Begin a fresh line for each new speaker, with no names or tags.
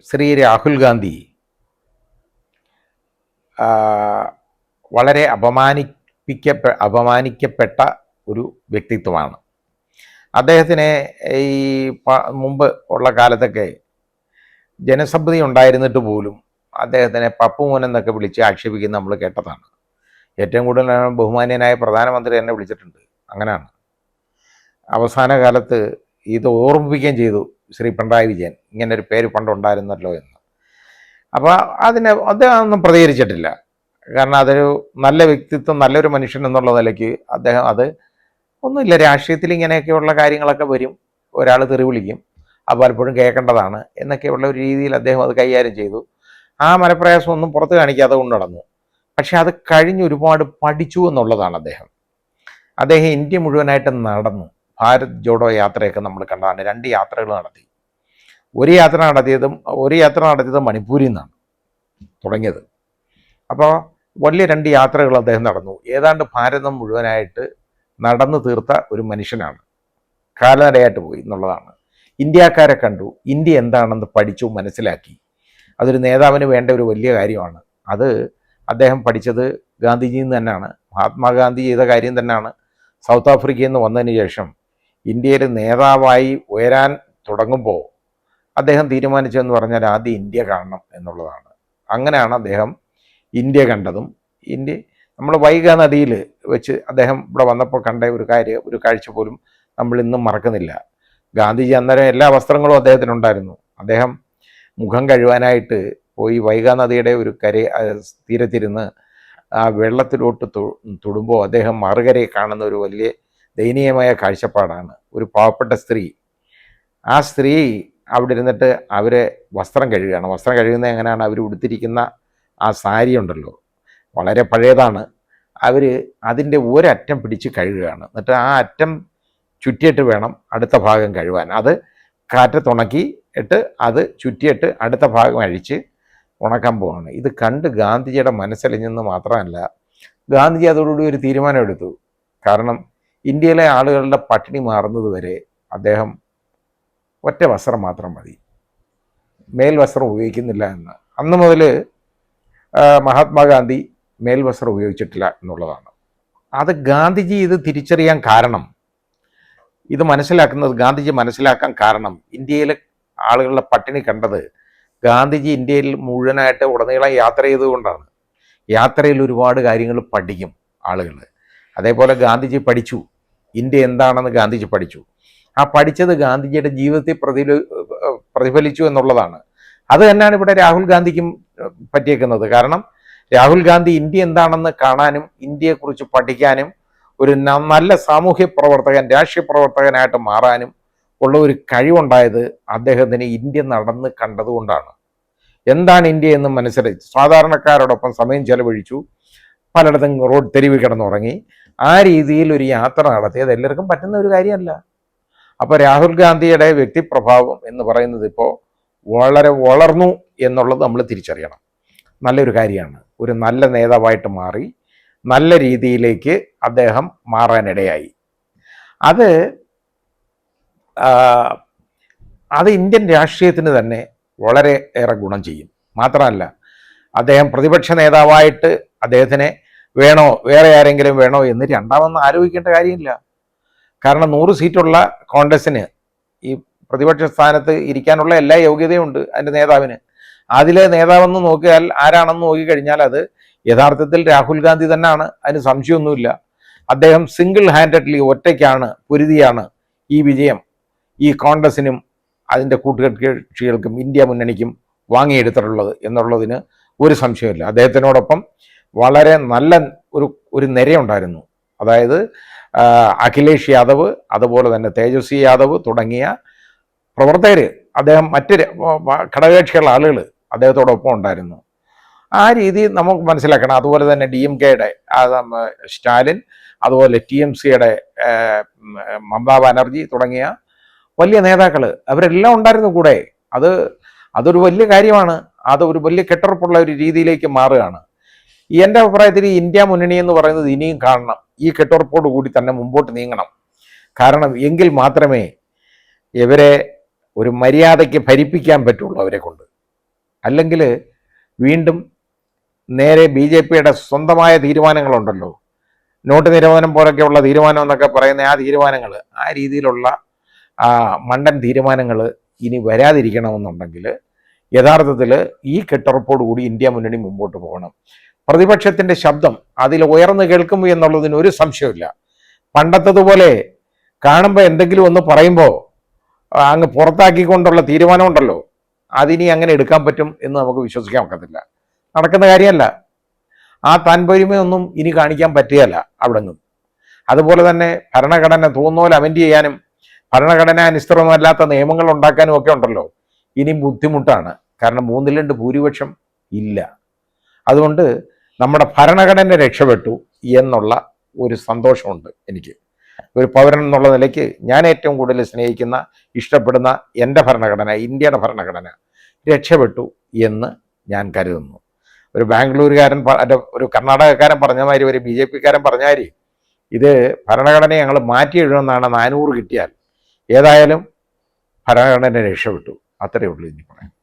ശ്രീ രാഹുൽ ഗാന്ധി വളരെ അപമാനിക്കപ്പെട്ട ഒരു വ്യക്തിത്വമാണ്. അദ്ദേഹത്തിന് ഈ മുമ്പ് ഉള്ള കാലത്തൊക്കെ ജനസമ്മതി ഉണ്ടായിരുന്നിട്ട് പോലും അദ്ദേഹത്തിനെ പപ്പുമോൻ എന്നൊക്കെ വിളിച്ച് ആക്ഷേപിക്കുന്ന നമ്മൾ കേട്ടതാണ്. ഏറ്റവും കൂടുതൽ ബഹുമാന്യനായ പ്രധാനമന്ത്രി എന്നെ വിളിച്ചിട്ടുണ്ട്. അങ്ങനെയാണ്. അവസാന കാലത്ത് ഇത് ഓർമ്മിപ്പിക്കുകയും ചെയ്തു ശ്രീ പിണറായി വിജയൻ, ഇങ്ങനൊരു പേര് പണ്ടുണ്ടായിരുന്നല്ലോ എന്ന്. അപ്പോൾ അദ്ദേഹം ഒന്നും പ്രതികരിച്ചിട്ടില്ല. കാരണം അതൊരു നല്ല വ്യക്തിത്വം, നല്ലൊരു മനുഷ്യൻ എന്നുള്ള നിലയ്ക്ക് അദ്ദേഹം അത് ഒന്നുമില്ല. രാഷ്ട്രീയത്തിൽ ഇങ്ങനെയൊക്കെയുള്ള കാര്യങ്ങളൊക്കെ വരും, ഒരാൾ തെറി വിളിക്കും, അത് പലപ്പോഴും കേൾക്കേണ്ടതാണ് എന്നൊക്കെയുള്ള ഒരു രീതിയിൽ അദ്ദേഹം അത് കൈകാര്യം ചെയ്തു. ആ മനപ്രയാസമൊന്നും പുറത്ത് കാണിക്കാതെ കൊണ്ട് നടന്നു. പക്ഷെ അത് കഴിഞ്ഞ് ഒരുപാട് പഠിച്ചു എന്നുള്ളതാണ് അദ്ദേഹം ഇന്ത്യ മുഴുവനായിട്ട് നടന്നു. ഭാരത് ജോഡോ യാത്രയൊക്കെ നമ്മൾ കണ്ടതാണ്. 2 യാത്രകൾ നടത്തി. ഒരു യാത്ര നടത്തിയത് മണിപ്പൂരിൽ നിന്നാണ് തുടങ്ങിയത്. അപ്പോൾ വലിയ 2 യാത്രകൾ അദ്ദേഹം നടന്നു. ഏതാണ്ട് ഭാരതം മുഴുവനായിട്ട് നടന്നു തീർത്ത ഒരു മനുഷ്യനാണ്. കാൽനടയായിട്ട് പോയി എന്നുള്ളതാണ്. ഇന്ത്യക്കാരെ കണ്ടു, ഇന്ത്യ എന്താണെന്ന് പഠിച്ചു, മനസ്സിലാക്കി. അതൊരു നേതാവിന് വേണ്ട ഒരു വലിയ കാര്യമാണ്. അത് അദ്ദേഹം പഠിച്ചത് ഗാന്ധിജിയിൽ നിന്ന് തന്നെയാണ്. മഹാത്മാഗാന്ധി ചെയ്ത കാര്യം തന്നെയാണ്. സൗത്ത് ആഫ്രിക്കയിൽ നിന്ന് വന്നതിന് ശേഷം ഇന്ത്യയിൽ നേതാവായി ഉയരാൻ തുടങ്ങുമ്പോൾ അദ്ദേഹം തീരുമാനിച്ചതെന്ന് പറഞ്ഞാൽ ആദ്യം ഇന്ത്യ കാണണം എന്നുള്ളതാണ്. അങ്ങനെയാണ് അദ്ദേഹം ഇന്ത്യ കണ്ടതും. നമ്മൾ വൈഗാ നദിയിൽ വെച്ച് അദ്ദേഹം ഇവിടെ വന്നപ്പോൾ കണ്ട ഒരു കാഴ്ച പോലും നമ്മൾ ഇന്നും മറക്കുന്നില്ല. ഗാന്ധിജി അന്നേരം എല്ലാ വസ്ത്രങ്ങളും അദ്ദേഹത്തിനുണ്ടായിരുന്നു. അദ്ദേഹം മുഖം കഴുകാനായിട്ട് പോയി വൈഗാ നദിയുടെ ഒരു തീരത്തിരുന്ന് ആ വെള്ളത്തിലോട്ട് തൊടുമ്പോൾ അദ്ദേഹം മറുകരയെ കാണുന്ന ഒരു വലിയ ദയനീയമായ കാഴ്ചപ്പാടാണ്. ഒരു പാവപ്പെട്ട സ്ത്രീ, ആ സ്ത്രീ അവിടെ ഇരുന്നിട്ട് അവരെ വസ്ത്രം കഴുകുകയാണ്. വസ്ത്രം കഴുകുന്നത് എങ്ങനെയാണ്? അവർ ഉടുത്തിരിക്കുന്ന ആ സാരി ഉണ്ടല്ലോ, വളരെ പഴയതാണ്. അവർ അതിൻ്റെ ഒരറ്റം പിടിച്ച് കഴുകുകയാണ്. എന്നിട്ട് ആ അറ്റം ചുറ്റിയിട്ട് വേണം അടുത്ത ഭാഗം കഴുകാൻ. അത് കാറ്റത്തുണക്കി ഇട്ട് അത് ചുറ്റിയിട്ട് അടുത്ത ഭാഗം അഴിച്ച് ഉണക്കാൻ പോവാണ്. ഇത് കണ്ട് ഗാന്ധിജിയുടെ മനസ്സലിഞ്ഞെന്ന് മാത്രമല്ല, ഗാന്ധിജി അതോടുകൂടി ഒരു തീരുമാനമെടുത്തു. കാരണം ഇന്ത്യയിലെ ആളുകളുടെ പട്ടിണി മാറുന്നത് വരെ അദ്ദേഹം ഒറ്റ വസ്ത്രം മാത്രം മതി, മേൽവസ്ത്രം ഉപയോഗിക്കുന്നില്ല എന്ന്. അന്ന് മുതൽ മഹാത്മാഗാന്ധി മേൽവസ്ത്രം ഉപയോഗിച്ചിട്ടില്ല എന്നുള്ളതാണ്. അത് ഗാന്ധിജി ഇത് തിരിച്ചറിയാൻ കാരണം, ഗാന്ധിജി മനസ്സിലാക്കാൻ കാരണം, ഇന്ത്യയിലെ ആളുകളുടെ പട്ടിണി കണ്ടത് ഗാന്ധിജി ഇന്ത്യയിൽ മുഴുവനായിട്ട് ഉടനീളം യാത്ര ചെയ്തുകൊണ്ടാണ്. യാത്രയിൽ ഒരുപാട് കാര്യങ്ങൾ പഠിക്കും ആളുകൾ. അതേപോലെ ഗാന്ധിജി പഠിച്ചു, ഇന്ത്യ എന്താണെന്ന് ഗാന്ധിജി പഠിച്ചു. ആ പഠിച്ചത് ഗാന്ധിജിയുടെ ജീവിതത്തിൽ പ്രതിഫലിച്ചു എന്നുള്ളതാണ്. അത് തന്നെയാണ് ഇവിടെ രാഹുൽ ഗാന്ധിക്കും പറ്റിയേക്കുന്നത്. കാരണം രാഹുൽ ഗാന്ധി ഇന്ത്യ എന്താണെന്ന് കാണാനും ഇന്ത്യയെക്കുറിച്ച് പഠിക്കാനും ഒരു നല്ല സാമൂഹ്യ പ്രവർത്തകൻ, രാഷ്ട്രീയ പ്രവർത്തകനായിട്ട് മാറാനും ഉള്ള ഒരു കഴിവുണ്ടായത് അദ്ദേഹത്തിന് ഇന്ത്യ നടന്ന് കണ്ടതുകൊണ്ടാണ്. എന്താണ് ഇന്ത്യ എന്ന് മനസ്സിലാക്കി സാധാരണക്കാരോടൊപ്പം സമയം ചെലവഴിച്ചു, പലയിടത്തും റോഡ് തെരുവിൽ കിടന്നുറങ്ങി. ആ രീതിയിൽ ഒരു യാത്ര നടത്തിയത് എല്ലാവർക്കും പറ്റുന്ന ഒരു കാര്യമല്ല. അപ്പോൾ രാഹുൽ ഗാന്ധിയുടെ വ്യക്തിപ്രഭാവം എന്ന് പറയുന്നത് ഇപ്പോൾ വളരെ വളർന്നു എന്നുള്ളത് നമ്മൾ തിരിച്ചറിയണം. നല്ലൊരു കാര്യമാണ്. ഒരു നല്ല നേതാവായിട്ട് മാറി നല്ല രീതിയിലേക്ക് അദ്ദേഹം മാറാനിടയായി. അത് ഇന്ത്യൻ രാഷ്ട്രീയത്തിന് തന്നെ വളരെ ഏറെ ഗുണം ചെയ്യും. മാത്രമല്ല, അദ്ദേഹം പ്രതിപക്ഷ നേതാവായിട്ട് അദ്ദേഹത്തിനെ വേണോ വേറെ ആരെങ്കിലും വേണോ എന്ന് രണ്ടാമതൊന്നും ആലോചിക്കേണ്ട കാര്യമില്ല. കാരണം 100 സീറ്റുള്ള കോൺഗ്രസിന് ഈ പ്രതിപക്ഷ സ്ഥാനത്ത് ഇരിക്കാനുള്ള എല്ലാ യോഗ്യതയുണ്ട് അതിൻ്റെ നേതാവിന്. അതിലെ നേതാവെന്ന് നോക്കിയാൽ ആരാണെന്ന് നോക്കിക്കഴിഞ്ഞാൽ അത് യഥാർത്ഥത്തിൽ രാഹുൽ ഗാന്ധി തന്നെയാണ്. അതിന് സംശയമൊന്നുമില്ല. അദ്ദേഹം സിംഗിൾ ഹാൻഡഡ്ലി ഒറ്റയ്ക്കാണ്, പൊരുതിയാണ് ഈ വിജയം ഈ കോൺഗ്രസിനും അതിൻ്റെ കൂട്ടുകക്ഷികൾക്കും ഇന്ത്യ മുന്നണിക്കും വാങ്ങിയെടുത്തിട്ടുള്ളത് എന്നുള്ളതിന് ഒരു സംശയമില്ല. അദ്ദേഹത്തിനോടൊപ്പം വളരെ നല്ല ഒരു നിരയുണ്ടായിരുന്നു. അതായത് അഖിലേഷ് യാദവ്, അതുപോലെ തന്നെ തേജസ്വി യാദവ് തുടങ്ങിയ പ്രവർത്തകർ, അദ്ദേഹം മറ്റ് ഘടകകക്ഷികളുടെ ആളുകൾ അദ്ദേഹത്തോടൊപ്പം ഉണ്ടായിരുന്നു. ആ രീതി നമുക്ക് മനസ്സിലാക്കണം. അതുപോലെ തന്നെ DMKയുടെ സ്റ്റാലിൻ, അതുപോലെ TMCയുടെ മമതാ ബാനർജി തുടങ്ങിയ വലിയ നേതാക്കൾ അവരെല്ലാം ഉണ്ടായിരുന്നു കൂടെ. അതൊരു വലിയ കാര്യമാണ്. അത് ഒരു വലിയ കെട്ടുറപ്പുള്ള ഒരു രീതിയിലേക്ക് മാറുകയാണ്. എൻ്റെ അഭിപ്രായത്തിൽ ഇന്ത്യ മുന്നണി എന്ന് പറയുന്നത് ഇനിയും കാണണം. ഈ കെട്ടുറപ്പോട് കൂടി തന്നെ മുമ്പോട്ട് നീങ്ങണം. കാരണം എങ്കിൽ മാത്രമേ ഇവരെ ഒരു മര്യാദയ്ക്ക് ഭരിപ്പിക്കാൻ പറ്റുള്ളൂ അവരെ കൊണ്ട്. അല്ലെങ്കിൽ വീണ്ടും നേരെ BJPയുടെ സ്വന്തമായ തീരുമാനങ്ങളുണ്ടല്ലോ, നോട്ട് നിരോധനം പോലൊക്കെയുള്ള തീരുമാനം എന്നൊക്കെ പറയുന്ന ആ തീരുമാനങ്ങൾ, ആ രീതിയിലുള്ള മണ്ടൻ തീരുമാനങ്ങൾ ഇനി വരാതിരിക്കണമെന്നുണ്ടെങ്കിൽ യഥാർത്ഥത്തിൽ ഈ കെട്ടുറപ്പോടുകൂടി ഇന്ത്യ മുന്നണി മുമ്പോട്ട് പോകണം. പ്രതിപക്ഷത്തിൻ്റെ ശബ്ദം അതിൽ ഉയർന്നു കേൾക്കും എന്നുള്ളതിന് ഒരു സംശയമില്ല. പണ്ടത്തതുപോലെ കാണുമ്പോൾ എന്തെങ്കിലും ഒന്ന് പറയുമ്പോൾ അങ്ങ് പുറത്താക്കിക്കൊണ്ടുള്ള തീരുമാനമുണ്ടല്ലോ, അതിനി അങ്ങനെ എടുക്കാൻ പറ്റും എന്ന് നമുക്ക് വിശ്വസിക്കാൻ ഒക്കത്തില്ല. നടക്കുന്ന കാര്യമല്ല. ആ താൻപര്യമൊന്നും ഇനി കാണിക്കാൻ പറ്റുകയല്ല അവിടെ നിന്നും. അതുപോലെ തന്നെ ഭരണഘടന തോന്നുന്ന പോലെ അമെൻഡ് ചെയ്യാനും ഭരണഘടനാനുസൃതമല്ലാത്ത നിയമങ്ങൾ ഉണ്ടാക്കാനും ഒക്കെ ഉണ്ടല്ലോ, ഇനി ബുദ്ധിമുട്ടാണ്. കാരണം 3/2 ഭൂരിപക്ഷം ഇല്ല. അതുകൊണ്ട് നമ്മുടെ ഭരണഘടന രക്ഷപ്പെട്ടു എന്നുള്ള ഒരു സന്തോഷമുണ്ട് എനിക്ക്. ഒരു പൗരൻ എന്നുള്ള നിലയ്ക്ക് ഞാൻ ഏറ്റവും കൂടുതൽ സ്നേഹിക്കുന്ന, ഇഷ്ടപ്പെടുന്ന എൻ്റെ ഭരണഘടന, ഇന്ത്യയുടെ ഭരണഘടന രക്ഷപ്പെട്ടു എന്ന് ഞാൻ കരുതുന്നു. ഒരു ബാംഗ്ലൂരുകാരൻ, ഒരു കർണാടകക്കാരൻ പറഞ്ഞ മാതിരി, ഒരു BJPക്കാരൻ പറഞ്ഞ മാതിരി ഇത് ഭരണഘടന ഞങ്ങൾ മാറ്റി എഴുതുമെന്നാണ് 400 കിട്ടിയാൽ ഏതായാലും ഭരണഘടന രക്ഷപ്പെട്ടു. അത്രയേ ഉള്ളൂ ഇനി പറയാൻ.